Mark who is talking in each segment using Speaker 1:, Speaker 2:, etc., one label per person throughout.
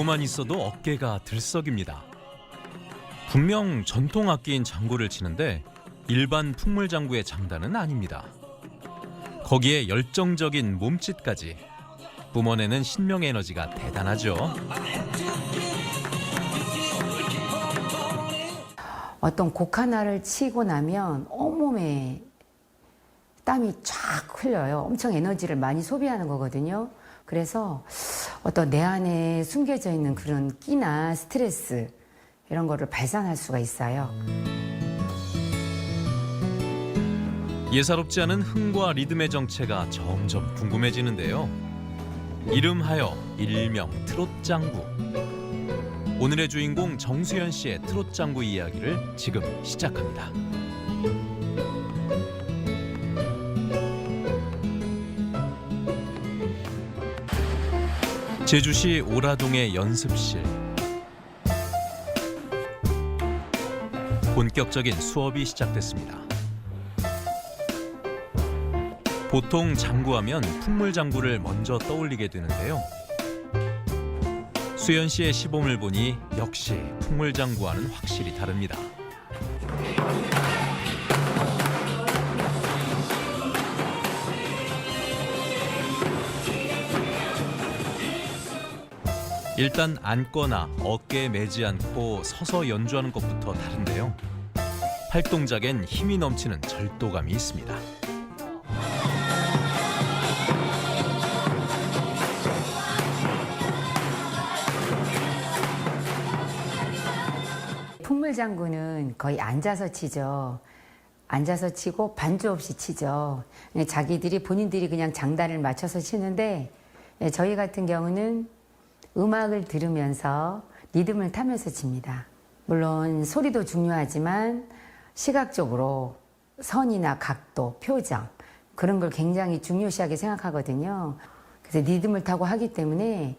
Speaker 1: 알고만 있어도 어깨가 들썩입니다. 분명 전통 악기인 장구를 치는데 일반 풍물장구의 장단은 아닙니다. 거기에 열정적인 몸짓까지 뿜어내는 신명 에너지가 대단하죠.
Speaker 2: 어떤 곡 하나를 치고 나면 온몸에 땀이 쫙 흘려요. 엄청 에너지를 많이 소비하는 거거든요. 그래서 어떤 내 안에 숨겨져 있는 그런 끼나 스트레스 이런 거를 발산할 수가 있어요.
Speaker 1: 예사롭지 않은 흥과 리듬의 정체가 점점 궁금해지는데요. 이름하여 일명 트롯장구. 오늘의 주인공 정수연 씨의 트롯장구 이야기를 지금 시작합니다. 제주시 오라동의 연습실. 본격적인 수업이 시작됐습니다. 보통 장구하면 풍물장구를 먼저 떠올리게 되는데요. 수연 씨의 시범을 보니 역시 풍물장구와는 확실히 다릅니다. 일단 앉거나 어깨에 매지 않고 서서 연주하는 것부터 다른데요. 팔동작엔 힘이 넘치는 절도감이 있습니다.
Speaker 2: 풍물장구는 거의 앉아서 치죠. 앉아서 치고 반주 없이 치죠. 자기들이 본인들이 그냥 장단을 맞춰서 치는데 저희 같은 경우는 음악을 들으면서 리듬을 타면서 칩니다. 물론 소리도 중요하지만 시각적으로 선이나 각도, 표정 그런 걸 굉장히 중요시하게 생각하거든요. 그래서 리듬을 타고 하기 때문에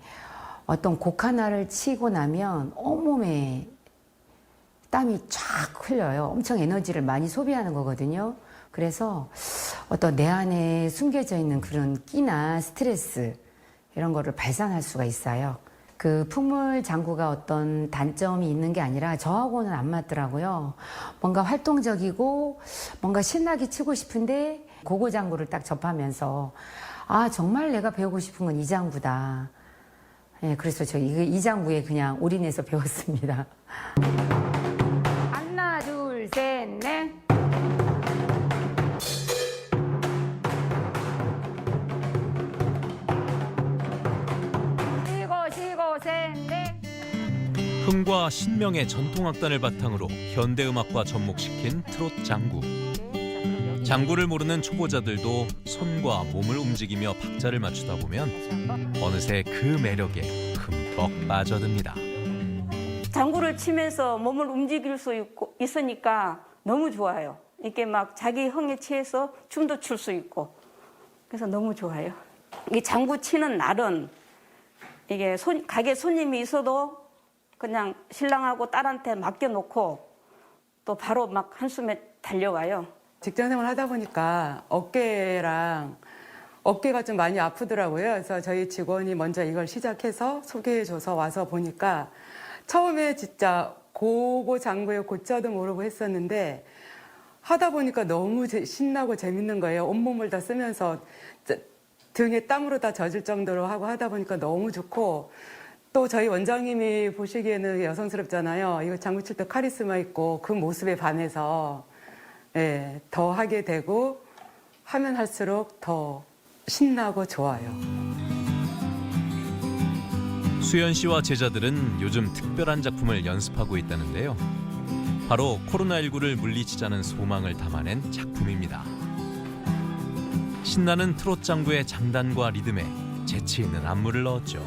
Speaker 2: 어떤 곡 하나를 치고 나면 온몸에 땀이 쫙 흘려요. 엄청 에너지를 많이 소비하는 거거든요. 그래서 어떤 내 안에 숨겨져 있는 그런 끼나 스트레스 이런 거를 발산할 수가 있어요. 그 풍물장구가 어떤 단점이 있는 게 아니라 저하고는 안 맞더라고요. 뭔가 활동적이고 뭔가 신나게 치고 싶은데 고고장구를 딱 접하면서 아 정말 내가 배우고 싶은 건 이 장구다. 예, 그래서 저 이 장구에 그냥 올인해서 배웠습니다. 하나 둘 셋 넷.
Speaker 1: 흥과 신명의 전통악단을 바탕으로 현대음악과 접목시킨 트롯장구. 장구를 모르는 초보자들도 손과 몸을 움직이며 박자를 맞추다 보면 어느새 그 매력에 흠뻑 빠져듭니다.
Speaker 3: 장구를 치면서 몸을 움직일 수 있으니까 너무 좋아요. 이렇게 막 자기 흥에 취해서 춤도 출 수 있고 그래서 너무 좋아요. 이 장구 치는 날은 이게 가게 손님이 있어도 그냥 신랑하고 딸한테 맡겨놓고 또 바로 막 한숨에 달려가요.
Speaker 4: 직장생활 하다 보니까 어깨가 좀 많이 아프더라고요. 그래서 저희 직원이 먼저 이걸 시작해서 소개해줘서 와서 보니까 처음에 진짜 고고장구의 고자도 모르고 했었는데 하다 보니까 너무 신나고 재밌는 거예요. 온몸을 다 쓰면서 등에 땀으로 다 젖을 정도로 하고 하다 보니까 너무 좋고 또 저희 원장님이 보시기에는 여성스럽잖아요. 이거 장구 칠 때 카리스마 있고 그 모습에 반해서 예, 더 하게 되고 하면 할수록 더 신나고 좋아요.
Speaker 1: 수연 씨와 제자들은 요즘 특별한 작품을 연습하고 있다는데요. 바로 코로나19를 물리치자는 소망을 담아낸 작품입니다. 신나는 트롯장구의 장단과 리듬에 재치 있는 안무를 넣었죠.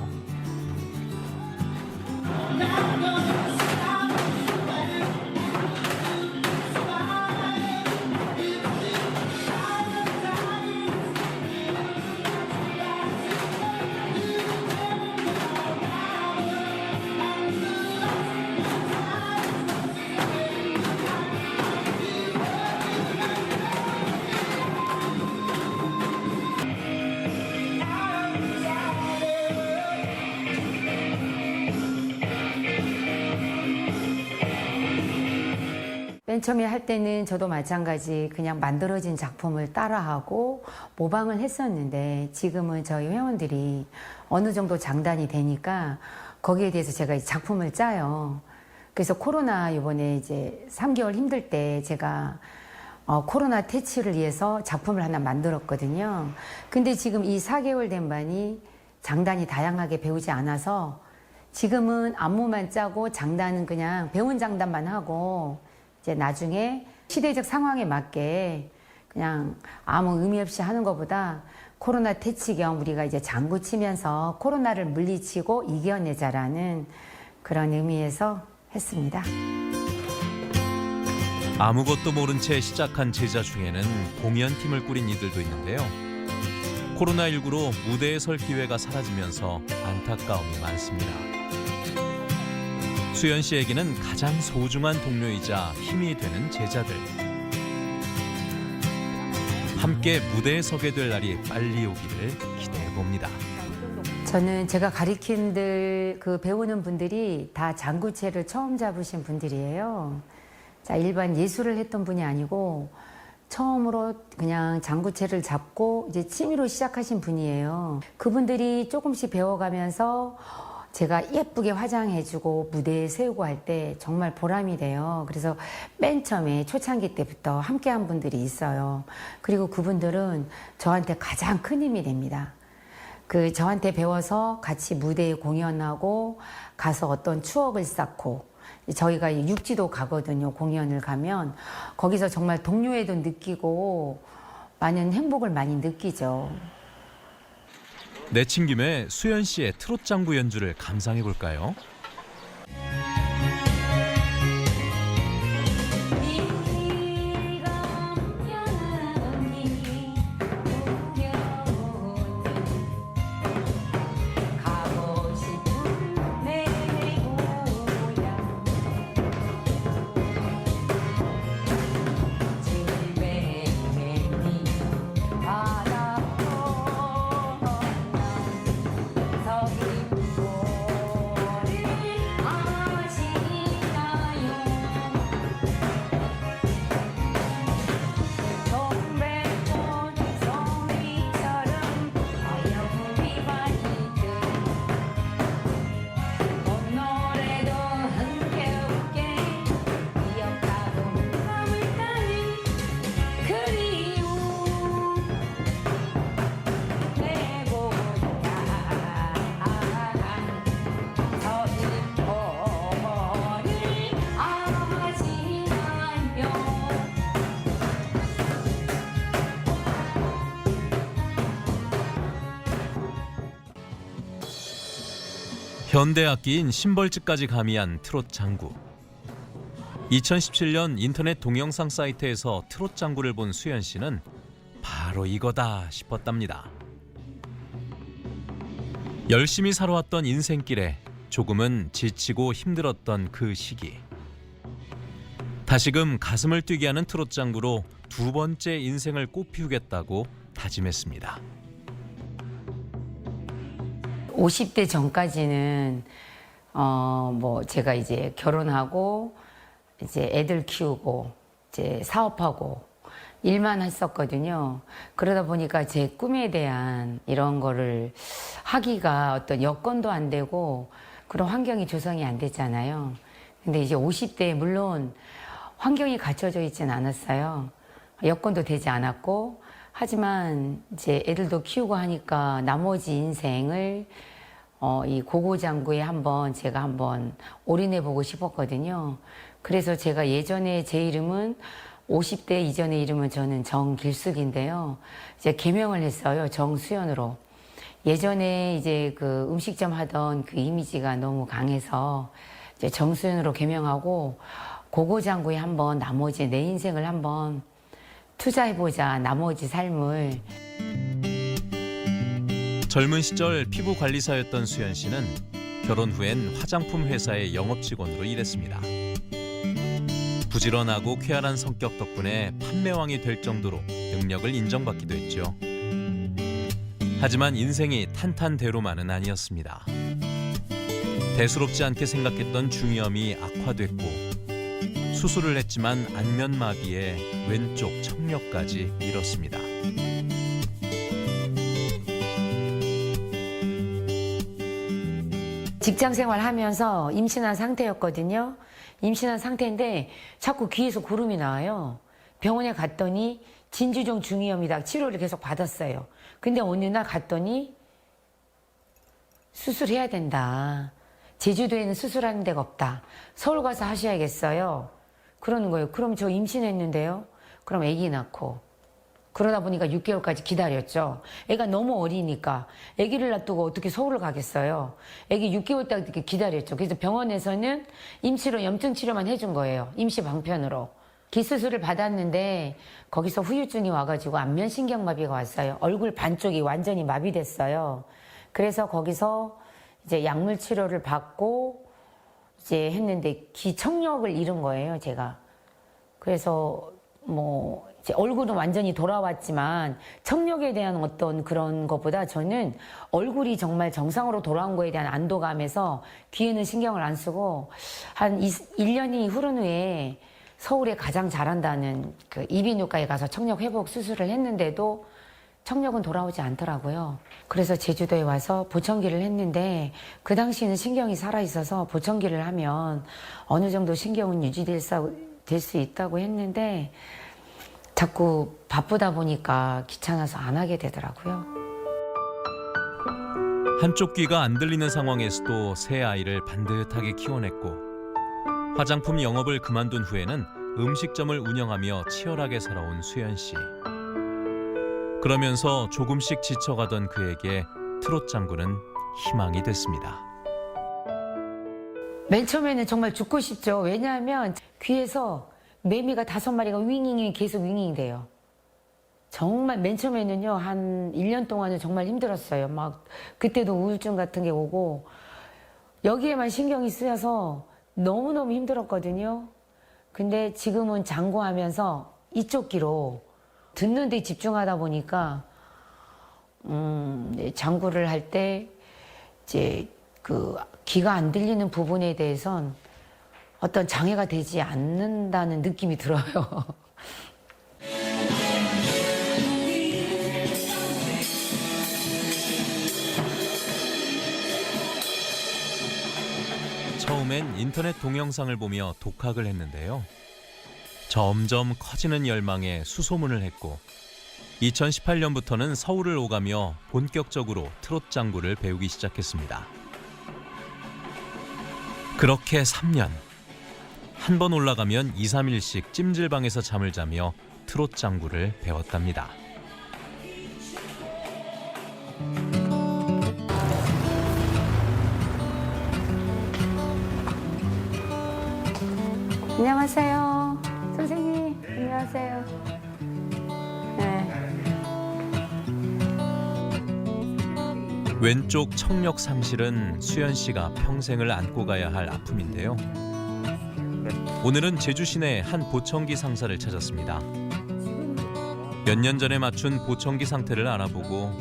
Speaker 2: 맨 처음에 할 때는 저도 마찬가지 그냥 만들어진 작품을 따라하고 모방을 했었는데 지금은 저희 회원들이 어느 정도 장단이 되니까 거기에 대해서 제가 작품을 짜요. 그래서 코로나 이번에 이제 3개월 힘들 때 제가 코로나 퇴치를 위해서 작품을 하나 만들었거든요. 근데 지금 이 4개월 된 반이 장단이 다양하게 배우지 않아서 지금은 안무만 짜고 장단은 그냥 배운 장단만 하고 이제 나중에 시대적 상황에 맞게 그냥 아무 의미 없이 하는 것보다 코로나 퇴치 겸 우리가 이제 장구 치면서 코로나를 물리치고 이겨내자라는 그런 의미에서 했습니다.
Speaker 1: 아무것도 모른 채 시작한 제자 중에는 공연팀을 꾸린 이들도 있는데요. 코로나19로 무대에 설 기회가 사라지면서 안타까움이 많습니다. 수연 씨에게는 가장 소중한 동료이자 힘이 되는 제자들. 함께 무대에 서게 될 날이 빨리 오기를 기대해 봅니다.
Speaker 2: 저는 제가 가리킨 그 배우는 분들이 다 장구채를 처음 잡으신 분들이에요. 자, 일반 예술을 했던 분이 아니고 처음으로 그냥 장구채를 잡고 이제 취미로 시작하신 분이에요. 그분들이 조금씩 배워가면서 제가 예쁘게 화장해주고 무대에 세우고 할 때 정말 보람이 돼요. 그래서 맨 처음에 초창기 때부터 함께한 분들이 있어요. 그리고 그분들은 저한테 가장 큰 힘이 됩니다. 저한테 배워서 같이 무대에 공연하고 가서 어떤 추억을 쌓고 저희가 육지도 가거든요. 공연을 가면 거기서 정말 동료애도 느끼고 많은 행복을 많이 느끼죠.
Speaker 1: 내친 김에 수연 씨의 트롯 장구 연주를 감상해 볼까요? 현대악기인 심벌즈까지 가미한 트롯 장구. 2017년 인터넷 동영상 사이트에서 트롯 장구를 본 수연 씨는 바로 이거다 싶었답니다. 열심히 살아왔던 인생길에 조금은 지치고 힘들었던 그 시기. 다시금 가슴을 뛰게 하는 트롯 장구로 두 번째 인생을 꽃피우겠다고 다짐했습니다.
Speaker 2: 50대 전까지는 제가 이제 결혼하고 이제 애들 키우고 이제 사업하고 일만 했었거든요. 그러다 보니까 제 꿈에 대한 이런 거를 하기가 어떤 여건도 안 되고 그런 환경이 조성이 안 됐잖아요. 근데 이제 50대에 물론 환경이 갖춰져 있진 않았어요. 여건도 되지 않았고 하지만 이제 애들도 키우고 하니까 나머지 인생을 이 고고장구에 제가 한번 올인해 보고 싶었거든요. 그래서 제가 예전에 제 이름은 50대 이전의 이름은 저는 정길숙인데요. 이제 개명을 했어요. 정수연으로. 예전에 이제 그 음식점 하던 그 이미지가 너무 강해서 이제 정수연으로 개명하고 고고장구에 나머지 내 인생을 한번 투자해보자, 나머지 삶을.
Speaker 1: 젊은 시절 피부 관리사였던 수연 씨는 결혼 후엔 화장품 회사의 영업직원으로 일했습니다. 부지런하고 쾌활한 성격 덕분에 판매왕이 될 정도로 능력을 인정받기도 했죠. 하지만 인생이 탄탄대로만은 아니었습니다. 대수롭지 않게 생각했던 중이염이 악화됐고 수술을 했지만 안면마비에 왼쪽 청력까지 잃었습니다.
Speaker 2: 직장 생활하면서 임신한 상태였거든요. 임신한 상태인데 자꾸 귀에서 고름이 나와요. 병원에 갔더니 진주종 중이염이다. 치료를 계속 받았어요. 근데 어느 날 갔더니 수술해야 된다. 제주도에는 수술하는 데가 없다. 서울 가서 하셔야겠어요. 그러는 거예요. 그럼 저 임신했는데요. 그럼 아기 낳고. 그러다 보니까 6개월까지 기다렸죠. 애가 너무 어리니까 아기를 놔두고 어떻게 서울을 가겠어요. 아기 6개월 딱 이렇게 기다렸죠. 그래서 병원에서는 임시로 염증 치료만 해준 거예요. 임시 방편으로. 기수술을 받았는데 거기서 후유증이 와가지고 안면신경마비가 왔어요. 얼굴 반쪽이 완전히 마비됐어요. 그래서 거기서 이제 약물 치료를 받고 이제 했는데 귀 청력을 잃은 거예요, 제가. 그래서 뭐 이제 얼굴은 완전히 돌아왔지만 청력에 대한 어떤 그런 것보다 저는 얼굴이 정말 정상으로 돌아온 거에 대한 안도감에서 귀에는 신경을 안 쓰고 한 1년이 흐른 후에 서울에 가장 잘한다는 그 이비인후과에 가서 청력 회복 수술을 했는데도 청력은 돌아오지 않더라고요. 그래서 제주도에 와서 보청기를 했는데 그 당시에는 신경이 살아있어서 보청기를 하면 어느 정도 신경은 유지될 수 있다고 했는데 자꾸 바쁘다 보니까 귀찮아서 안 하게 되더라고요.
Speaker 1: 한쪽 귀가 안 들리는 상황에서도 새 아이를 반듯하게 키워냈고 화장품 영업을 그만둔 후에는 음식점을 운영하며 치열하게 살아온 수연 씨. 그러면서 조금씩 지쳐가던 그에게 트롯 장구는 희망이 됐습니다.
Speaker 2: 맨 처음에는 정말 죽고 싶죠. 왜냐하면 귀에서 매미가 5마리가 윙윙이 계속 윙윙이 돼요. 정말 맨 처음에는요, 한 1년 동안은 정말 힘들었어요. 막 그때도 우울증 같은 게 오고 여기에만 신경이 쓰여서 너무너무 힘들었거든요. 근데 지금은 장구하면서 이쪽 귀로 듣는 데 집중하다 보니까 장구를 할 때 이제 그 귀가 안 들리는 부분에 대해선 어떤 장애가 되지 않는다는 느낌이 들어요.
Speaker 1: 처음엔 인터넷 동영상을 보며 독학을 했는데요. 점점 커지는 열망에 수소문을 했고 2018년부터는 서울을 오가며 본격적으로 트롯 장구를 배우기 시작했습니다. 그렇게 3년. 한 번 올라가면 2, 3일씩 찜질방에서 잠을 자며 트롯 장구를 배웠답니다.
Speaker 2: 안녕하세요. 선생님, 안녕하세요. 네.
Speaker 1: 왼쪽 청력 상실은 수연 씨가 평생을 안고 가야 할 아픔인데요. 오늘은 제주 시내 한 보청기 상사를 찾았습니다. 몇 년 전에 맞춘 보청기 상태를 알아보고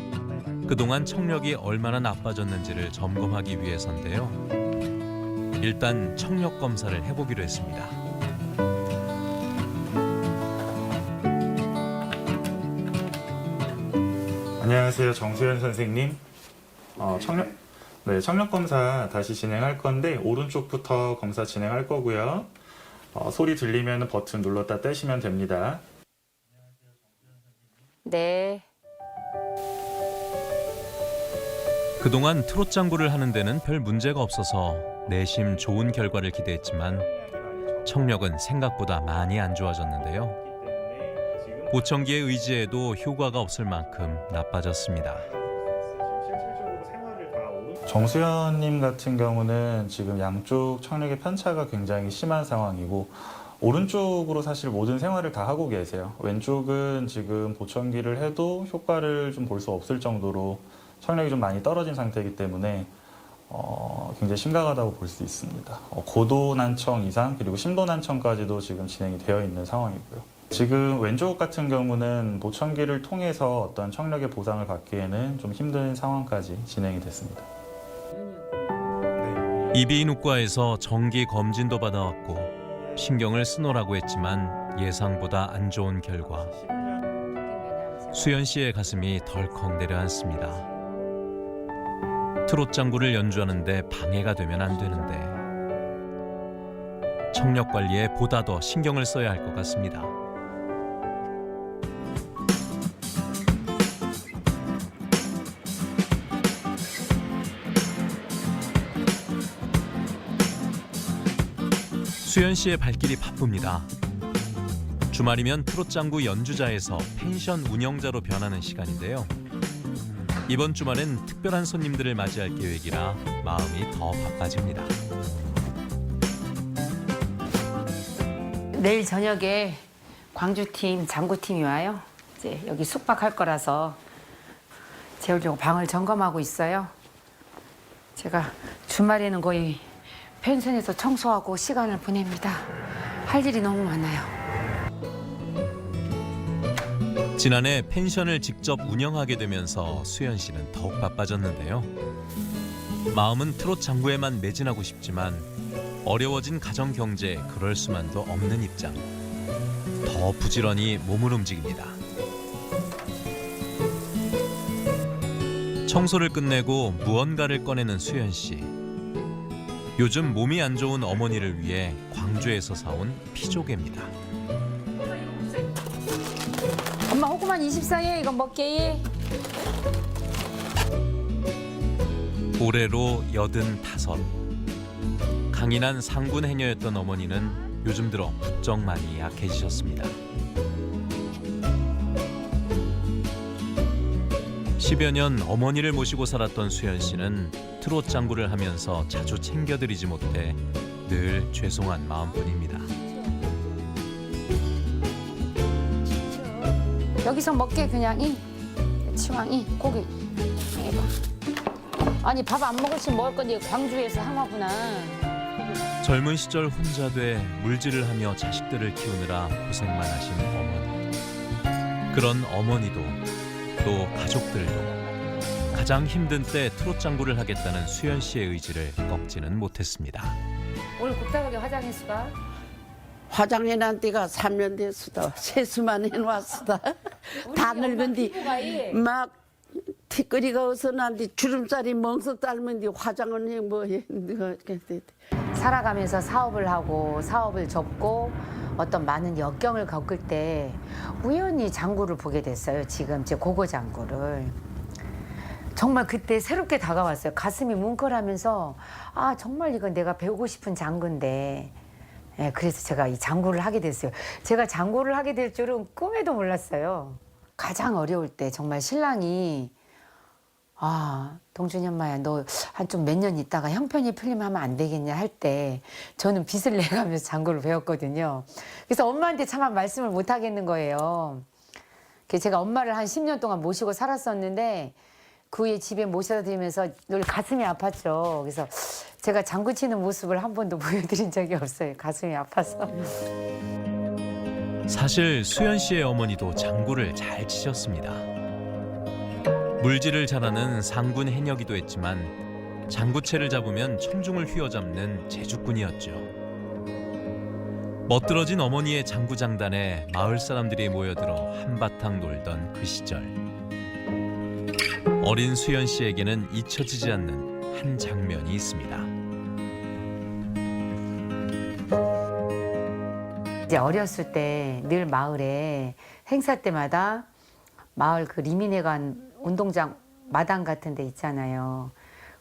Speaker 1: 그동안 청력이 얼마나 나빠졌는지를 점검하기 위해서인데요. 일단 청력 검사를 해보기로 했습니다.
Speaker 5: 안녕하세요, 정수현 선생님. 청력 검사 다시 진행할 건데 오른쪽부터 검사 진행할 거고요. 소리 들리면 버튼 눌렀다 떼시면 됩니다.
Speaker 2: 네.
Speaker 1: 그동안 트롯 장구를 하는 데는 별 문제가 없어서 내심 좋은 결과를 기대했지만 청력은 생각보다 많이 안 좋아졌는데요. 보청기의 의지에도 효과가 없을 만큼 나빠졌습니다.
Speaker 5: 정수현님 같은 경우는 지금 양쪽 청력의 편차가 굉장히 심한 상황이고 오른쪽으로 사실 모든 생활을 다 하고 계세요. 왼쪽은 지금 보청기를 해도 효과를 좀 볼 수 없을 정도로 청력이 좀 많이 떨어진 상태이기 때문에 굉장히 심각하다고 볼 수 있습니다. 고도 난청 이상 그리고 심도 난청까지도 지금 진행이 되어 있는 상황이고요. 지금 왼쪽 같은 경우는 보청기를 통해서 어떤 청력의 보상을 받기에는 좀 힘든 상황까지 진행이 됐습니다.
Speaker 1: 이비인후과에서 정기 검진도 받아왔고 신경을 쓰노라고 했지만 예상보다 안 좋은 결과. 수연 씨의 가슴이 덜컥 내려앉습니다. 트롯 장구를 연주하는데 방해가 되면 안 되는데 청력 관리에 보다 더 신경을 써야 할 것 같습니다. 수연 씨의 발길이 바쁩니다. 주말이면 트롯 장구 연주자에서 펜션 운영자로 변하는 시간인데요. 이번 주말엔 특별한 손님들을 맞이할 계획이라 마음이 더 바빠집니다.
Speaker 2: 내일 저녁에 광주팀, 장구팀이 와요. 이제 여기 숙박할 거라서 재우려고 방을 점검하고 있어요. 제가 주말에는 거의 펜션에서 청소하고 시간을 보냅니다. 할 일이 너무 많아요.
Speaker 1: 지난해 펜션을 직접 운영하게 되면서 수연 씨는 더욱 바빠졌는데요. 마음은 트롯 장구에만 매진하고 싶지만 어려워진 가정 경제에 그럴 수만도 없는 입장. 더 부지런히 몸을 움직입니다. 청소를 끝내고 무언가를 꺼내는 수연 씨. 요즘 몸이 안 좋은 어머니를 위해 광주에서 사온 피조개입니다.
Speaker 2: 엄마 호구만 24에 이거 먹게.
Speaker 1: 올해로 85. 강인한 상군 해녀였던 어머니는 요즘 들어 부쩍 많이 약해지셨습니다. 10여 년 어머니를 모시고 살았던 수연 씨는 트롯 장구를 하면서 자주 챙겨드리지 못해 늘 죄송한 마음뿐입니다.
Speaker 2: 여기서 먹게 그냥 치왕 고기 해봐. 아니 밥 안 먹을 시 먹을 건데 광주에서 항화구나.
Speaker 1: 젊은 시절 혼자 돼 물질을 하며 자식들을 키우느라 고생만 하신 어머니. 그런 어머니도 또 가족들도 가장 힘든 때 트롯 장구를 하겠다는 수연 씨의 의지를 꺾지는 못했습니다.
Speaker 2: 오늘 국다하게 화장했수가?
Speaker 6: 화장해난 데가 3년 됐수다. 세수만 해놨수다. 다 늙은디 막 티끌이가 어서 난디 주름살이 멍석 닮은디 화장은 해 뭐해.
Speaker 2: 살아가면서 사업을 하고 사업을 접고 어떤 많은 역경을 겪을 때 우연히 장구를 보게 됐어요. 지금 제 고고 장구를. 정말 그때 새롭게 다가왔어요. 가슴이 뭉클하면서 아 정말 이건 내가 배우고 싶은 장구인데 예, 그래서 제가 이 장구를 하게 됐어요. 제가 장구를 하게 될 줄은 꿈에도 몰랐어요. 가장 어려울 때 정말 신랑이 아 동준이 엄마야 너 한 좀 몇 년 있다가 형편이 풀리면 하면 안 되겠냐 할 때 저는 빚을 내가면서 장구를 배웠거든요. 그래서 엄마한테 차마 말씀을 못 하겠는 거예요. 그래서 제가 엄마를 한 10년 동안 모시고 살았었는데 그 후에 집에 모셔다 드리면서 늘 가슴이 아팠죠. 그래서 제가 장구 치는 모습을 한 번도 보여드린 적이 없어요. 가슴이 아파서.
Speaker 1: 사실 수연 씨의 어머니도 장구를 잘 치셨습니다. 물질을 잘하는 상군 해녀기도 했지만 장구채를 잡으면 청중을 휘어잡는 제주꾼이었죠. 멋들어진 어머니의 장구장단에 마을 사람들이 모여들어 한바탕 놀던 그 시절. 어린 수연 씨에게는 잊혀지지 않는 한 장면이 있습니다.
Speaker 2: 이제 어렸을 때 늘 마을에 행사 때마다 마을 그 리민회관 운동장 마당 같은 데 있잖아요.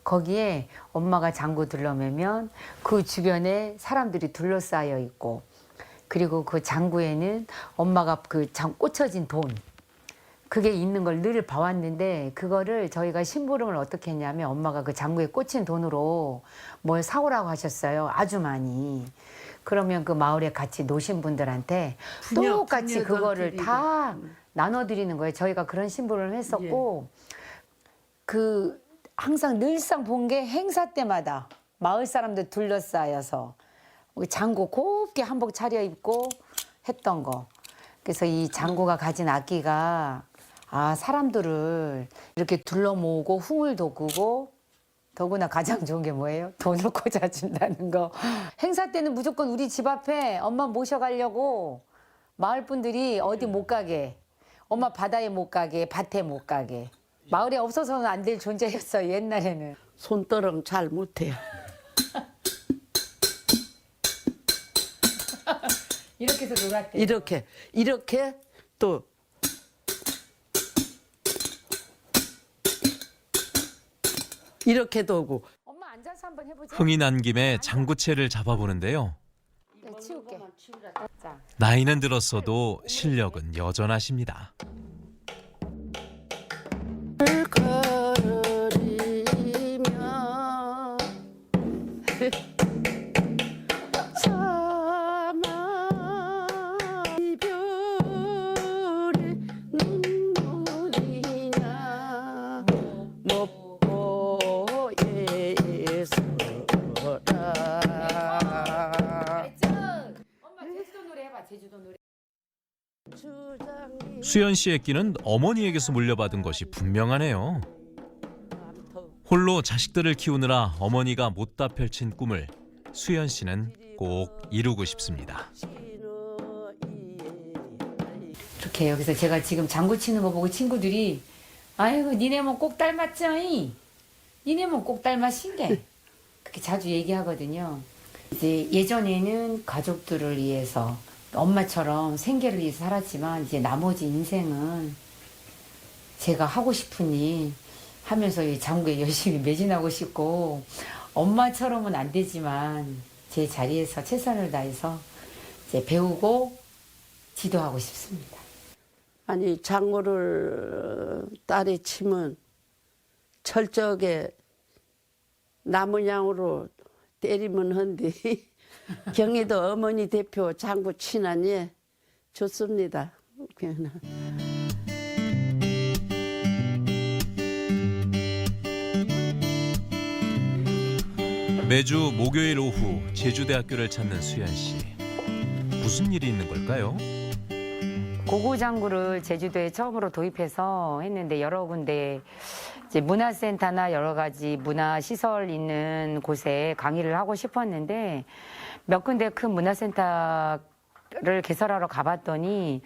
Speaker 2: 거기에 엄마가 장구 둘러매면 그 주변에 사람들이 둘러싸여 있고 그리고 그 장구에는 엄마가 그 꽂혀진 돈 그게 있는 걸 늘 봐왔는데 그거를 저희가 심부름을 어떻게 했냐면 엄마가 그 장구에 꽂힌 돈으로 뭘 사오라고 하셨어요. 아주 많이. 그러면 그 마을에 같이 노신 분들한테 똑같이 그거를 다 나눠드리는 거예요. 저희가 그런 심부름을 했었고 그 항상 늘상 본 게 행사 때마다 마을 사람들 둘러싸여서 장구 곱게 한복 차려입고 했던 거. 그래서 이 장구가 가진 악기가 아 사람들을 이렇게 둘러 모으고 흥을 돋구고 더구나 가장 좋은 게 뭐예요? 돈을 꽂아준다는 거. 행사 때는 무조건 우리 집 앞에 엄마 모셔가려고 마을 분들이 어디 못 가게, 엄마 바다에 못 가게, 밭에 못 가게. 마을에 없어서는 안 될 존재였어요, 옛날에는.
Speaker 6: 손떠럼 잘 못해요.
Speaker 2: 이렇게 해서 놀았대요.
Speaker 6: 이렇게 또 이렇게도 오고.
Speaker 2: 엄마 앉아서 한번 해보자.
Speaker 1: 흥이 난 김에 장구채를 잡아보는데요.
Speaker 2: 내가 치울게. 자,
Speaker 1: 나이는 들었어도 실력은 여전하십니다.
Speaker 6: 걸으리며 참아 이별의 눈물이냐 목포에서라.
Speaker 2: 엄마 제주도 노래 해봐. 제주도 노래.
Speaker 1: 수연 씨의 끼는 어머니에게서 물려받은 것이 분명하네요. 홀로 자식들을 키우느라 어머니가 못다 펼친 꿈을 수연 씨는 꼭 이루고 싶습니다.
Speaker 2: 이렇게 여기서 제가 지금 장구 치는 거 보고 친구들이 아이고 니네 몸 꼭 닮았죠? 니네 몸 꼭 닮았신데 그렇게 자주 얘기하거든요. 이제 예전에는 가족들을 위해서 엄마처럼 생계를 위해서 살았지만 이제 나머지 인생은 제가 하고 싶은 일 하면서 이 장구에 열심히 매진하고 싶고 엄마처럼은 안 되지만 제 자리에서 최선을 다해서 이제 배우고 지도하고 싶습니다.
Speaker 6: 아니 장구를 딸이 치면 철저하게 나무냥으로 때리면 한디 경기도 어머니 대표 장구 친하니 좋습니다. 그냥.
Speaker 1: 매주 목요일 오후 제주대학교를 찾는 수연 씨. 무슨 일이 있는 걸까요?
Speaker 2: 고고장구를 제주도에 처음으로 도입해서 했는데 여러 군데 이제 문화센터나 여러 가지 문화시설 있는 곳에 강의를 하고 싶었는데 몇 군데 큰 문화센터를 개설하러 가봤더니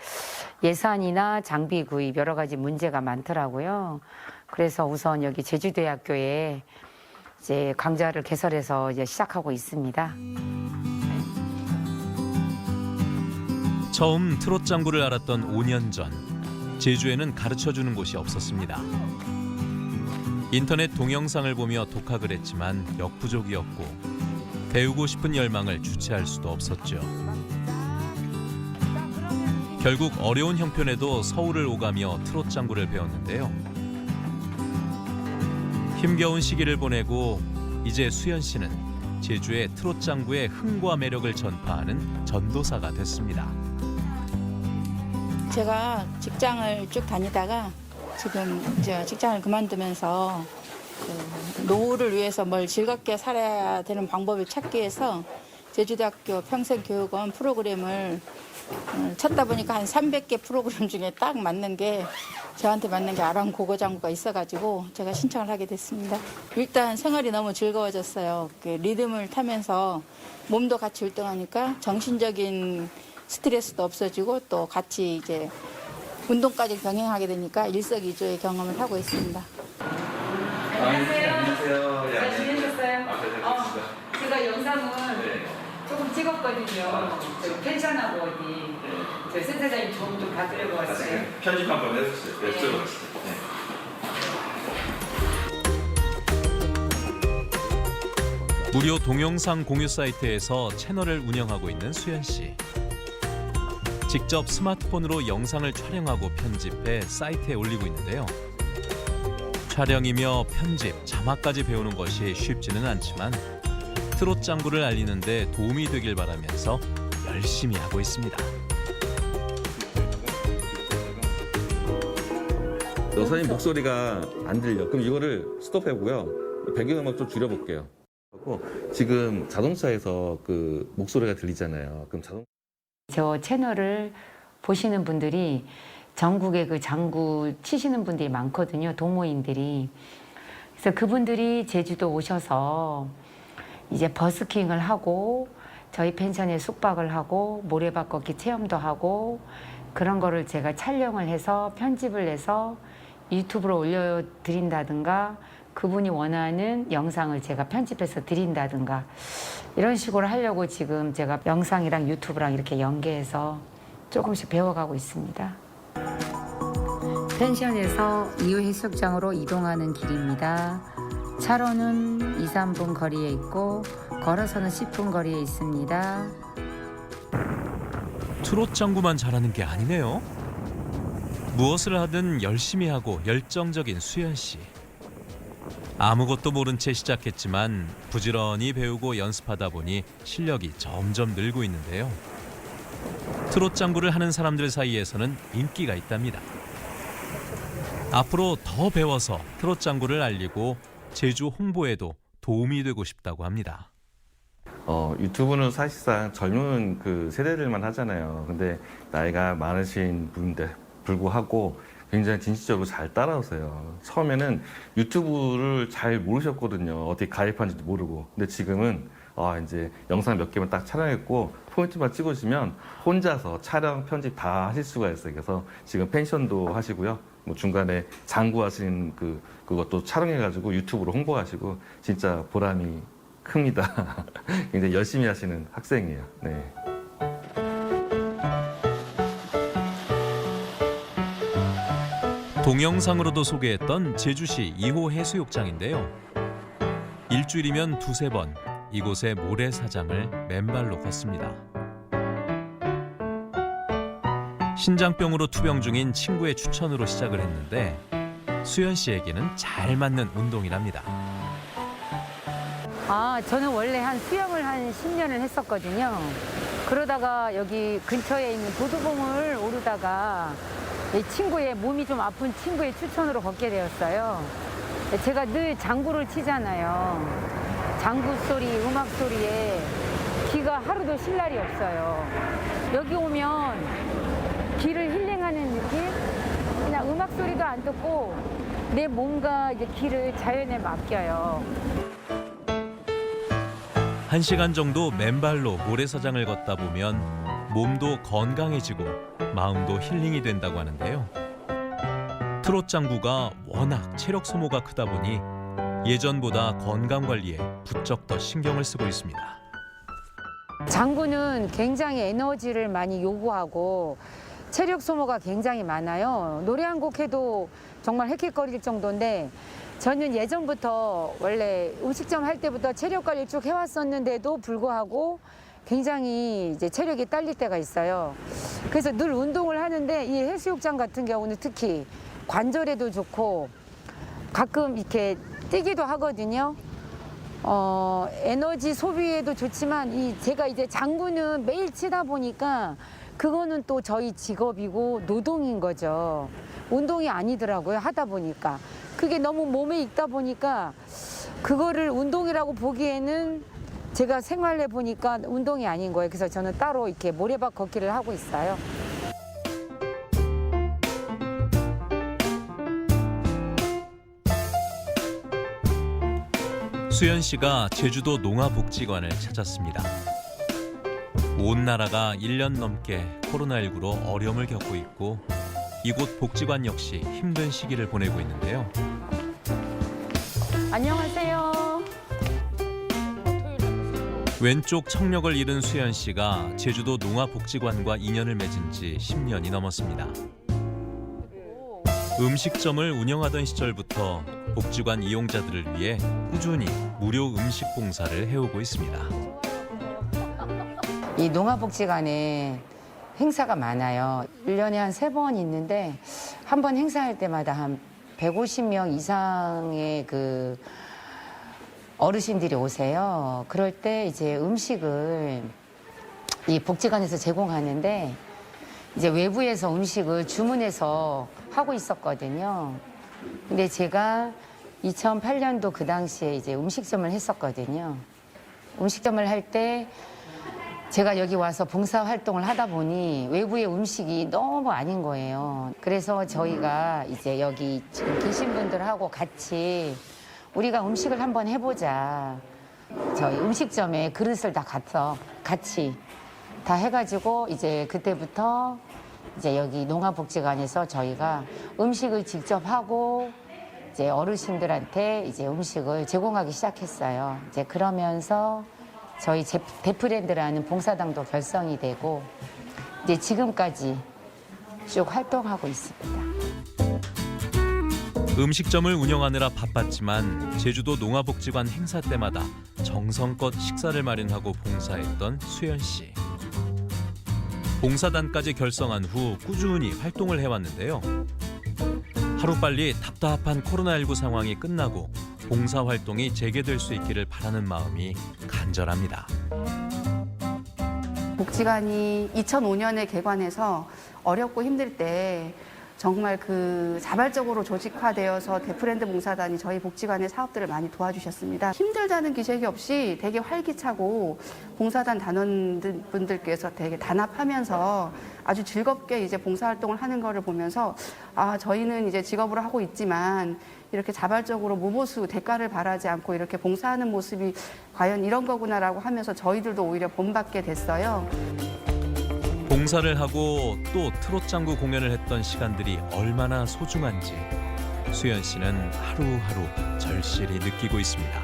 Speaker 2: 예산이나 장비 구입 여러 가지 문제가 많더라고요. 그래서 우선 여기 제주대학교에 이제 강좌를 개설해서 이제 시작하고 있습니다.
Speaker 1: 처음 트롯 장구를 알았던 5년 전 제주에는 가르쳐주는 곳이 없었습니다. 인터넷 동영상을 보며 독학을 했지만 역부족이었고 배우고 싶은 열망을 주체할 수도 없었죠. 결국 어려운 형편에도 서울을 오가며 트롯 장구를 배웠는데요. 힘겨운 시기를 보내고 이제 수연 씨는 제주의 트롯 장구의 흥과 매력을 전파하는 전도사가 됐습니다.
Speaker 7: 제가 직장을 쭉 다니다가 지금 이제 직장을 그만두면서 노후를 위해서 뭘 즐겁게 살아야 되는 방법을 찾기 위해서 제주대학교 평생교육원 프로그램을 찾다 보니까 한 300개 프로그램 중에 딱 맞는 게 저한테 맞는 게 아랑 고고장구가 있어가지고 제가 신청을 하게 됐습니다. 일단 생활이 너무 즐거워졌어요. 리듬을 타면서 몸도 같이 율동하니까 정신적인 스트레스도 없어지고 또 같이 이제 운동까지 병행하게 되니까 일석이조의 경험을 하고 있습니다.
Speaker 8: 안녕하세요. 네,
Speaker 2: 잘 지내셨어요?
Speaker 8: 잘 지냈습니다.
Speaker 2: 제가 영상은
Speaker 8: 네.
Speaker 2: 조금 찍었거든요. 저 펜션하고 어디 저 센터장님 좀 받으려고 왔어요.
Speaker 8: 편집 한번 해주세요. 네,
Speaker 2: 네.
Speaker 8: 찍어봤어요. 네.
Speaker 1: 무료 동영상 공유 사이트에서 채널을 운영하고 있는 수연 씨. 직접 스마트폰으로 영상을 촬영하고 편집해 사이트에 올리고 있는데요. 촬영이며 편집, 자막까지 배우는 것이 쉽지는 않지만 트롯 장구를 알리는 데 도움이 되길 바라면서 열심히 하고 있습니다.
Speaker 9: 여사님 목소리가 안 들려. 그럼 이거를 스톱해보고요. 배경음악 좀 줄여볼게요. 지금 자동차에서 그 목소리가 들리잖아요. 그럼
Speaker 2: 저 채널을 보시는 분들이 전국에 그 장구 치시는 분들이 많거든요. 동호인들이. 그래서 그분들이 제주도 오셔서 이제 버스킹을 하고 저희 펜션에 숙박을 하고 모래밭 걷기 체험도 하고 그런 거를 제가 촬영을 해서 편집을 해서 유튜브로 올려드린다든가 그분이 원하는 영상을 제가 편집해서 드린다든가 이런 식으로 하려고 지금 제가 영상이랑 유튜브랑 이렇게 연계해서 조금씩 배워가고 있습니다. 펜션에서 이후 해수욕장으로 이동하는 길입니다. 차로는 2, 3분 거리에 있고 걸어서는 10분 거리에 있습니다.
Speaker 1: 트롯 장구만 잘하는 게 아니네요. 무엇을 하든 열심히 하고 열정적인 수연 씨. 아무것도 모른 채 시작했지만 부지런히 배우고 연습하다 보니 실력이 점점 늘고 있는데요. 트롯 장구를 하는 사람들 사이에서는 인기가 있답니다. 앞으로 더 배워서 트롯 장구를 알리고 제주 홍보에도 도움이 되고 싶다고 합니다.
Speaker 9: 유튜브는 사실상 젊은 그 세대들만 하잖아요. 근데 나이가 많으신 분들 불구하고 굉장히 진취적으로 잘 따라오세요. 처음에는 유튜브를 잘 모르셨거든요. 어떻게 가입하는지도 모르고. 근데 지금은 이제 영상 몇 개만 딱 촬영했고 포인트만 찍어주시면 혼자서 촬영, 편집 다 하실 수가 있어요. 그래서 지금 펜션도 하시고요. 뭐 중간에 장구하시는 그것도 촬영해가지고 유튜브로 홍보하시고 진짜 보람이 큽니다. 굉장히 열심히 하시는 학생이에요. 네.
Speaker 1: 동영상으로도 소개했던 제주시 2호 해수욕장인데요. 일주일이면 2~3번 이곳의 모래사장을 맨발로 걷습니다. 신장병으로 투병 중인 친구의 추천으로 시작을 했는데 수연 씨에게는 잘 맞는 운동이랍니다.
Speaker 2: 저는 원래 수영을 한 10년을 했었거든요. 그러다가 여기 근처에 있는 도두봉을 오르다가 이 친구의 몸이 좀 아픈 친구의 추천으로 걷게 되었어요. 제가 늘 장구를 치잖아요. 장구 소리, 음악 소리에 귀가 하루도 쉴 날이 없어요. 여기 오면 귀를 힐링하는 느낌? 그냥 음악 소리도 안 듣고 내 몸과 이제 귀를 자연에 맡겨요.
Speaker 1: 1시간 정도 맨발로 모래사장을 걷다 보면 몸도 건강해지고 마음도 힐링이 된다고 하는데요. 트롯 장구가 워낙 체력 소모가 크다 보니 예전보다 건강 관리에 부쩍 더 신경을 쓰고 있습니다.
Speaker 2: 장구는 굉장히 에너지를 많이 요구하고 체력 소모가 굉장히 많아요. 노래 한 곡 해도 정말 헥헥거릴 정도인데 저는 예전부터 원래 음식점 할 때부터 체력 관리 쭉 해왔었는데도 불구하고 굉장히 이제 체력이 딸릴 때가 있어요. 그래서 늘 운동을 하는데 이 해수욕장 같은 경우는 특히 관절에도 좋고 가끔 이렇게 뛰기도 하거든요. 에너지 소비에도 좋지만 제가 이제 장구는 매일 치다 보니까 그거는 또 저희 직업이고 노동인 거죠. 운동이 아니더라고요, 하다 보니까. 그게 너무 몸에 익다 보니까 그거를 운동이라고 보기에는 제가 생활해 보니까 운동이 아닌 거예요. 그래서 저는 따로 이렇게 모래밭 걷기를 하고 있어요.
Speaker 1: 수연 씨가 제주도 농아복지관을 찾았습니다. 온 나라가 1년 넘게 코로나19로 어려움을 겪고 있고 이곳 복지관 역시 힘든 시기를 보내고 있는데요.
Speaker 2: 안녕하세요.
Speaker 1: 왼쪽 청력을 잃은 수연 씨가 제주도 농아복지관과 인연을 맺은 지 10년이 넘었습니다. 음식점을 운영하던 시절부터 복지관 이용자들을 위해 꾸준히 무료 음식 봉사를 해오고 있습니다.
Speaker 2: 이 농아복지관에 행사가 많아요. 1년에 한 3번 있는데 한 번 행사할 때마다 한 150명 이상의 그 어르신들이 오세요. 그럴 때 이제 음식을 이 복지관에서 제공하는데 이제 외부에서 음식을 주문해서 하고 있었거든요. 근데 제가 2008년도 그 당시에 이제 음식점을 했었거든요. 음식점을 할 때 제가 여기 와서 봉사활동을 하다 보니 외부의 음식이 너무 아닌 거예요. 그래서 저희가 이제 여기 지금 계신 분들하고 같이 우리가 음식을 한번 해보자. 저희 음식점에 그릇을 다 같이 다 해가지고 이제 그때부터 이제 여기 농업복지관에서 저희가 음식을 직접 하고 이제 어르신들한테 이제 음식을 제공하기 시작했어요. 이제 그러면서 저희 대프랜드라는 봉사당도 결성이 되고 이제 지금까지 쭉 활동하고 있습니다.
Speaker 1: 음식점을 운영하느라 바빴지만 제주도 농화복지관 행사 때마다 정성껏 식사를 마련하고 봉사했던 수연 씨. 봉사단까지 결성한 후 꾸준히 활동을 해왔는데요. 하루빨리 답답한 코로나19 상황이 끝나고 봉사활동이 재개될 수 있기를 바라는 마음이 간절합니다.
Speaker 10: 복지관이 2005년에 개관해서 어렵고 힘들 때 정말 그 자발적으로 조직화되어서 대프랜드 봉사단이 저희 복지관의 사업들을 많이 도와주셨습니다. 힘들다는 기색이 없이 되게 활기차고 봉사단 단원분들께서 되게 단합하면서 아주 즐겁게 이제 봉사활동을 하는 거를 보면서 아, 저희는 이제 직업으로 하고 있지만 이렇게 자발적으로 무보수 대가를 바라지 않고 이렇게 봉사하는 모습이 과연 이런 거구나라고 하면서 저희들도 오히려 본받게 됐어요.
Speaker 1: 봉사를 하고 또 트롯장구 공연을 했던 시간들이 얼마나 소중한지 수연 씨는 하루하루 절실히 느끼고 있습니다.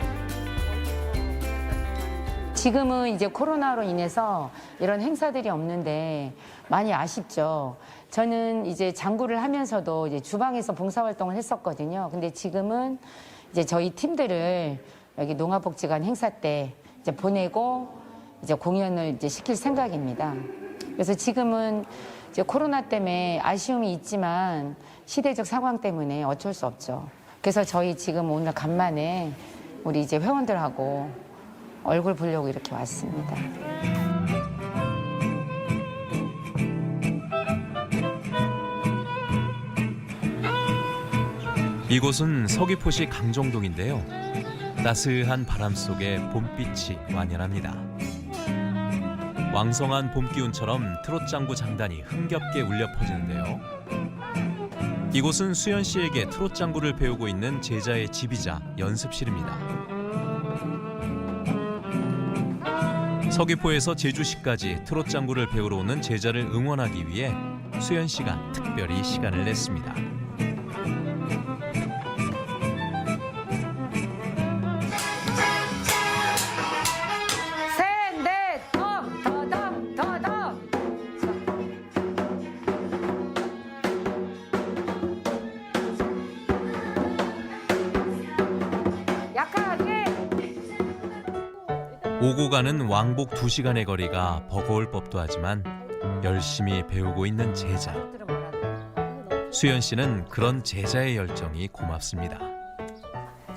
Speaker 2: 지금은 이제 코로나로 인해서 이런 행사들이 없는데 많이 아쉽죠. 저는 이제 장구를 하면서도 이제 주방에서 봉사활동을 했었거든요. 근데 지금은 이제 저희 팀들을 여기 농화복지관 행사 때 이제 보내고 이제 공연을 이제 시킬 생각입니다. 그래서 지금은 이제 코로나 때문에 아쉬움이 있지만 시대적 상황 때문에 어쩔 수 없죠. 그래서 저희 지금 오늘 간만에 우리 이제 회원들하고 얼굴 보려고 이렇게 왔습니다.
Speaker 1: 이곳은 서귀포시 강정동인데요. 따스한 바람 속에 봄빛이 완연합니다. 왕성한 봄 기운처럼 트롯장구 장단이 흥겹게 울려 퍼지는데요. 이곳은 수연 씨에게 트롯장구를 배우고 있는 제자의 집이자 연습실입니다. 서귀포에서 제주시까지 트롯장구를 배우러 오는 제자를 응원하기 위해 수연 씨가 특별히 시간을 냈습니다. 오고 가는 왕복 2시간의 거리가 버거울 법도 하지만 열심히 배우고 있는 제자. 수연 씨는 그런 제자의 열정이 고맙습니다.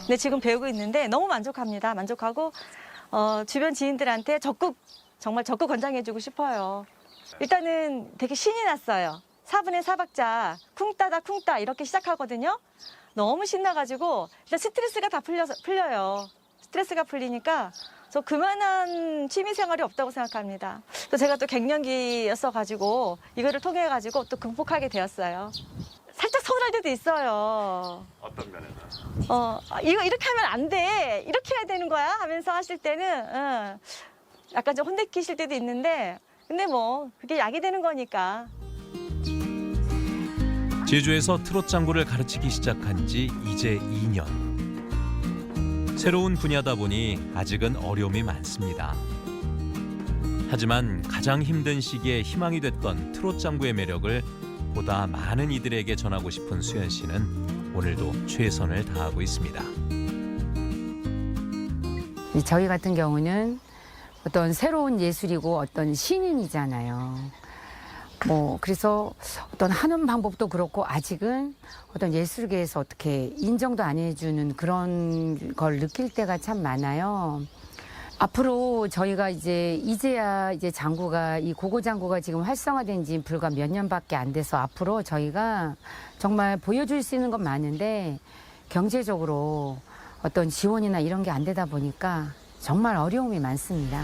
Speaker 11: 네, 지금 배우고 있는데 너무 만족합니다. 만족하고 주변 지인들한테 정말 적극 권장해주고 싶어요. 일단은 되게 신이 났어요. 4분의 4박자 쿵따다 쿵따 이렇게 시작하거든요. 너무 신나가지고 일단 스트레스가 다 풀려요. 스트레스가 풀리니까 저 그만한 취미생활이 없다고 생각합니다. 또 제가 또 갱년기였어가지고 이거를 통해가지고 또 극복하게 되었어요. 살짝 서운할 때도 있어요.
Speaker 8: 어떤 면에서?
Speaker 11: 이거 이렇게 하면 안 돼. 이렇게 해야 되는 거야 하면서 하실 때는 약간 좀 혼내키실 때도 있는데 근데 뭐 그게 약이 되는 거니까.
Speaker 1: 제주에서 트롯장구를 가르치기 시작한 지 이제 2년. 새로운 분야다 보니 아직은 어려움이 많습니다. 하지만 가장 힘든 시기에 희망이 됐던 트롯장구의 매력을 보다 많은 이들에게 전하고 싶은 수연 씨는 오늘도 최선을 다하고 있습니다.
Speaker 2: 저희 같은 경우는 어떤 새로운 예술이고 어떤 신인이잖아요. 그래서 어떤 하는 방법도 그렇고 아직은 어떤 예술계에서 어떻게 인정도 안 해주는 그런 걸 느낄 때가 참 많아요. 앞으로 저희가 이제야 장구가 이 고고장구가 지금 활성화된 지 불과 몇 년밖에 안 돼서 앞으로 저희가 정말 보여줄 수 있는 건 많은데 경제적으로 어떤 지원이나 이런 게 안 되다 보니까 정말 어려움이 많습니다.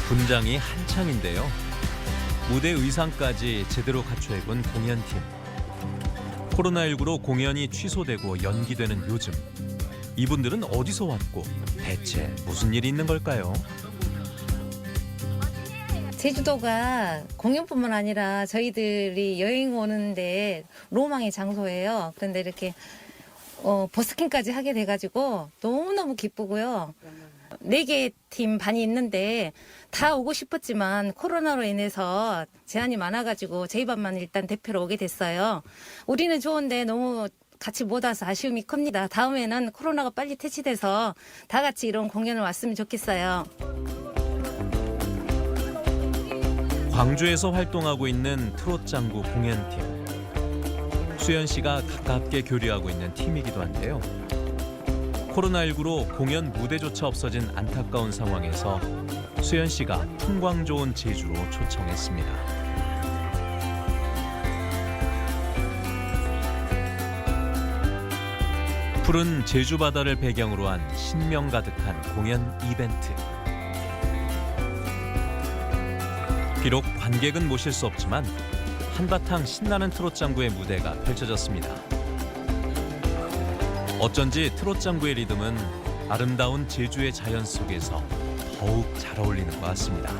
Speaker 1: 분장이 한창인데요. 무대 의상까지 제대로 갖춰 입은 공연팀. 코로나19로 공연이 취소되고 연기되는 요즘, 이분들은 어디서 왔고 대체 무슨 일이 있는 걸까요?
Speaker 12: 제주도가 공연뿐만 아니라 저희들이 여행 오는데 로망의 장소예요. 그런데 이렇게 버스킹까지 하게 돼가지고 너무너무 기쁘고요. 4개 팀 반이 있는데 다 오고 싶었지만 코로나로 인해서 제한이 많아가지고 저희 반만 일단 대표로 오게 됐어요. 우리는 좋은데 너무 같이 못 와서 아쉬움이 큽니다. 다음에는 코로나가 빨리 퇴치돼서 다 같이 이런 공연을 왔으면 좋겠어요.
Speaker 1: 광주에서 활동하고 있는 트롯장구 공연팀. 수연 씨가 가깝게 교류하고 있는 팀이기도 한데요. 코로나19로 공연 무대조차 없어진 안타까운 상황에서 수연 씨가 풍광 좋은 제주로 초청했습니다. 푸른 제주 바다를 배경으로 한 신명 가득한 공연 이벤트. 비록 관객은 모실 수 없지만 한바탕 신나는 트롯장구의 무대가 펼쳐졌습니다. 어쩐지 트롯장구의 리듬은 아름다운 제주의 자연 속에서 더욱 잘 어울리는 것 같습니다.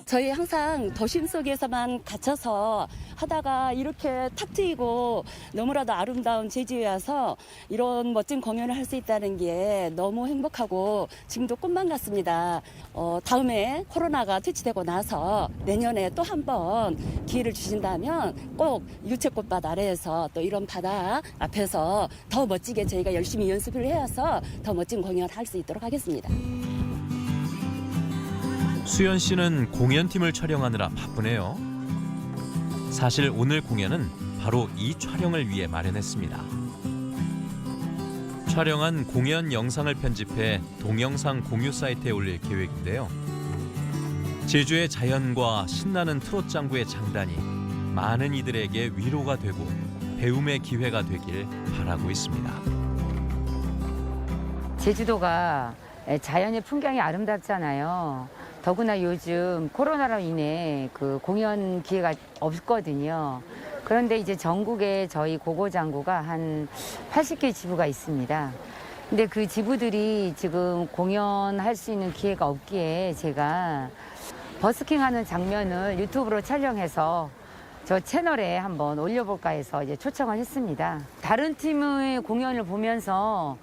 Speaker 8: 저희 항상 도심 속에서만 갇혀서 하다가 이렇게 탁 트이고 너무나도 아름다운 제주에 와서 이런 멋진 공연을 할 수 있다는 게 너무 행복하고 지금도 꿈만 같습니다. 다음에 코로나가 퇴치되고 나서 내년에 또 한 번 기회를 주신다면 꼭 유채꽃밭 아래에서 또 이런 바다 앞에서 더 멋지게 저희가 열심히 연습을 해서 더 멋진 공연을 할 수 있도록 하겠습니다.
Speaker 1: 수연 씨는 공연팀을 촬영하느라 바쁘네요. 사실 오늘 공연은 바로 이 촬영을 위해 마련했습니다. 촬영한 공연 영상을 편집해 동영상 공유 사이트에 올릴 계획인데요. 제주의 자연과 신나는 트롯장구의 장단이 많은 이들에게 위로가 되고 배움의 기회가 되길 바라고 있습니다.
Speaker 2: 제주도가 자연의 풍경이 아름답잖아요. 더구나 요즘 코로나로 인해 그 공연 기회가 없거든요. 그런데 이제 전국에 저희 고고장구가 한 80개 지부가 있습니다. 근데 그 지부들이 지금 공연할 수 있는 기회가 없기에 제가 버스킹하는 장면을 유튜브로 촬영해서 저 채널에 한번 올려볼까 해서 이제 초청을 했습니다. 다른 팀의 공연을 보면서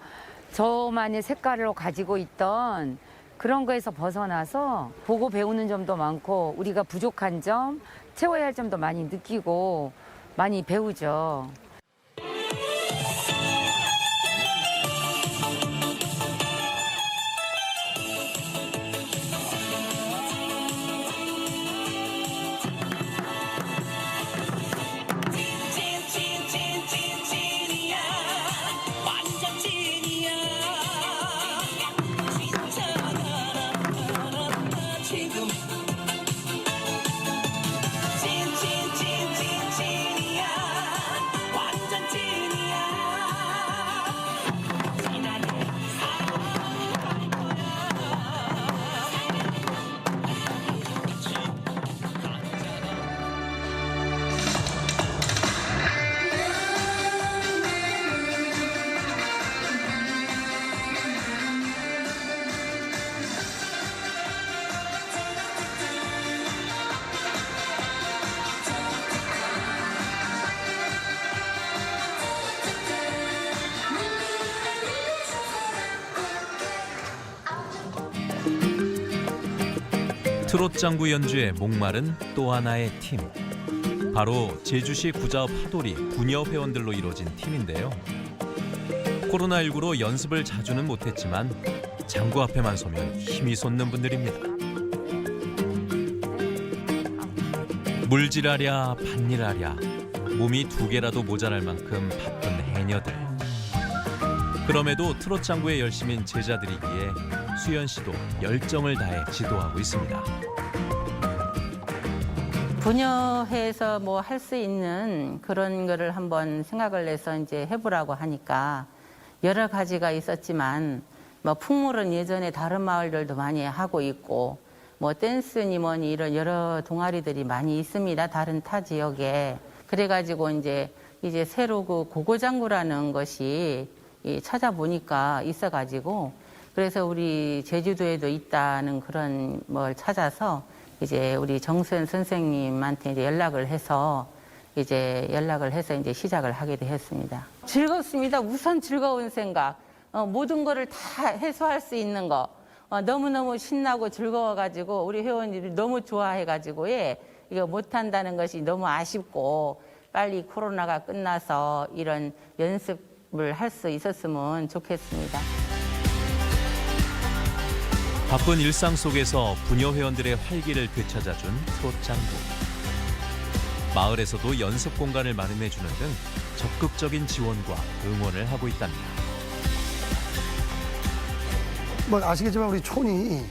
Speaker 2: 저만의 색깔을 가지고 있던 그런 거에서 벗어나서 보고 배우는 점도 많고 우리가 부족한 점, 채워야 할 점도 많이 느끼고 많이 배우죠.
Speaker 1: 트롯장구 연주에 목마른 또 하나의 팀. 바로 제주시 구자읍 하도리 부녀 회원들로 이루어진 팀인데요. 코로나19로 연습을 자주는 못했지만 장구 앞에만 서면 힘이 솟는 분들입니다. 물질하랴 밭일하랴 몸이 2개라도 모자랄 만큼 바쁜 해녀들. 그럼에도 트롯장구에 열심인 제자들이기에 수연 씨도 열정을 다해 지도하고 있습니다.
Speaker 13: 부녀회에서 뭐 할 수 있는 그런 거를 한번 생각을 해서 이제 해보라고 하니까 여러 가지가 있었지만 뭐 풍물은 예전에 다른 마을들도 많이 하고 있고 뭐 댄스니 뭐니 이런 여러 동아리들이 많이 있습니다. 다른 타 지역에. 그래가지고 이제 새로 그 고고장구라는 것이 찾아보니까 있어가지고 그래서 우리 제주도에도 있다는 그런 걸 찾아서 이제 우리 정수연 선생님한테 이제 연락을 해서 이제 시작을 하게 되었습니다. 즐겁습니다. 우선 즐거운 생각. 모든 거를 다 해소할 수 있는 거. 너무너무 신나고 즐거워가지고 우리 회원들이 너무 좋아해가지고 이거 못한다는 것이 너무 아쉽고 빨리 코로나가 끝나서 이런 연습을 할 수 있었으면 좋겠습니다.
Speaker 1: 바쁜 일상 속에서 부녀 회원들의 활기를 되찾아준 트롯장구. 마을에서도 연습 공간을 마련해주는 등 적극적인 지원과 응원을 하고 있답니다.
Speaker 14: 뭐 아시겠지만 우리 촌이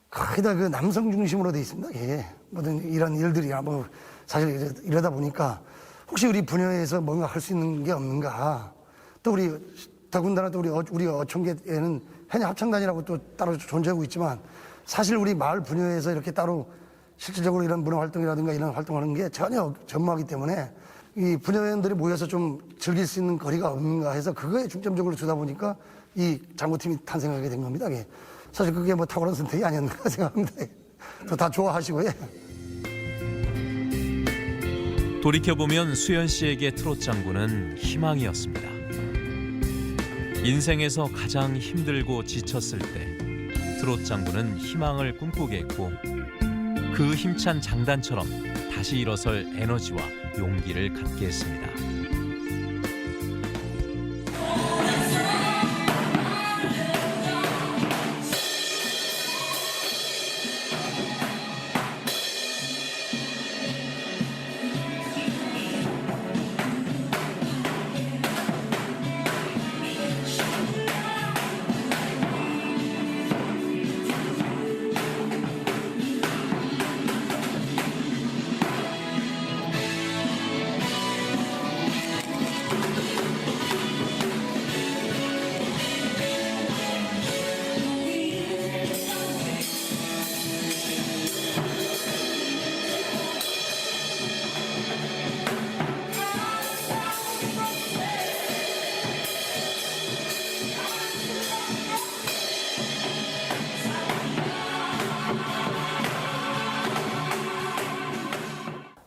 Speaker 14: 거의 다 그 남성 중심으로 돼 있습니다. 예. 모든 이런 일들이야 뭐 사실 이러다 보니까 혹시 우리 분야에서 뭔가 할 수 있는 게 없는가. 또 우리 더군다나 또 우리 어촌계에는 해녀 합창단이라고 또 따로 존재하고 있지만 사실 우리 마을 분야에서 이렇게 따로 실질적으로 이런 문화활동이라든가 이런 활동하는 게 전혀 전무하기 때문에 이 분야회원들이 모여서 좀 즐길 수 있는 거리가 없는가 해서 그거에 중점적으로 주다 보니까 이 장구팀이 탄생하게 된 겁니다. 사실 그게 뭐 탁월한 선택이 아니었나 생각합니다. 또 다 좋아하시고.
Speaker 1: 돌이켜보면 수연 씨에게 트롯장구는 희망이었습니다. 인생에서 가장 힘들고 지쳤을 때 트롯장구는 희망을 꿈꾸게 했고 그 힘찬 장단처럼 다시 일어설 에너지와 용기를 갖게 했습니다.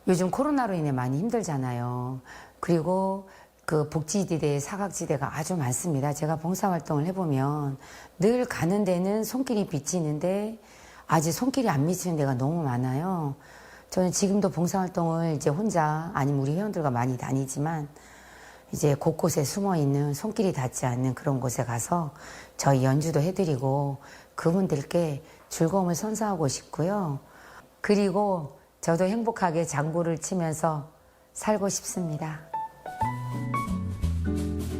Speaker 2: 요즘 코로나로 인해 많이 힘들잖아요. 그리고 그 복지지대, 사각지대가 아주 많습니다. 제가 봉사활동을 해보면 늘 가는 데는 손길이 비치는데 아직 손길이 안 미치는 데가 너무 많아요. 저는 지금도 봉사활동을 이제 혼자 아니면 우리 회원들과 많이 다니지만 이제 곳곳에 숨어있는 손길이 닿지 않는 그런 곳에 가서 저희 연주도 해드리고 그분들께 즐거움을 선사하고 싶고요. 그리고 저도 행복하게 장구를 치면서 살고 싶습니다.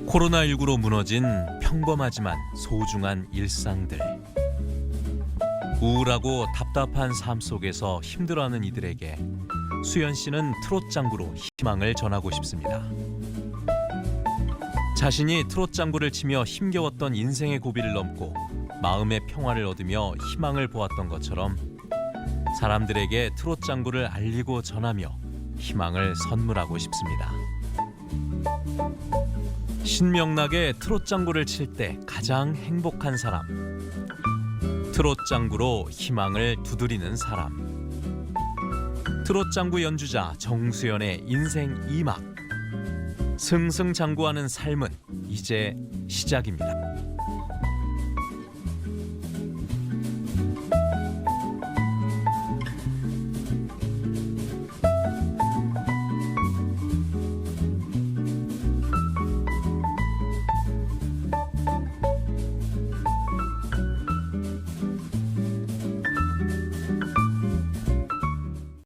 Speaker 1: 코로나19로 무너진 평범하지만 소중한 일상들. 우울하고 답답한 삶 속에서 힘들어하는 이들에게 수연 씨는 트롯장구로 희망을 전하고 싶습니다. 자신이 트롯장구를 치며 힘겨웠던 인생의 고비를 넘고 마음의 평화를 얻으며 희망을 보았던 것처럼 사람들에게 트롯장구를 알리고 전하며 희망을 선물하고 싶습니다. 신명나게 트롯장구를 칠 때 가장 행복한 사람. 트롯장구로 희망을 두드리는 사람. 트롯장구 연주자 정수연의 인생 2막. 승승장구하는 삶은 이제 시작입니다.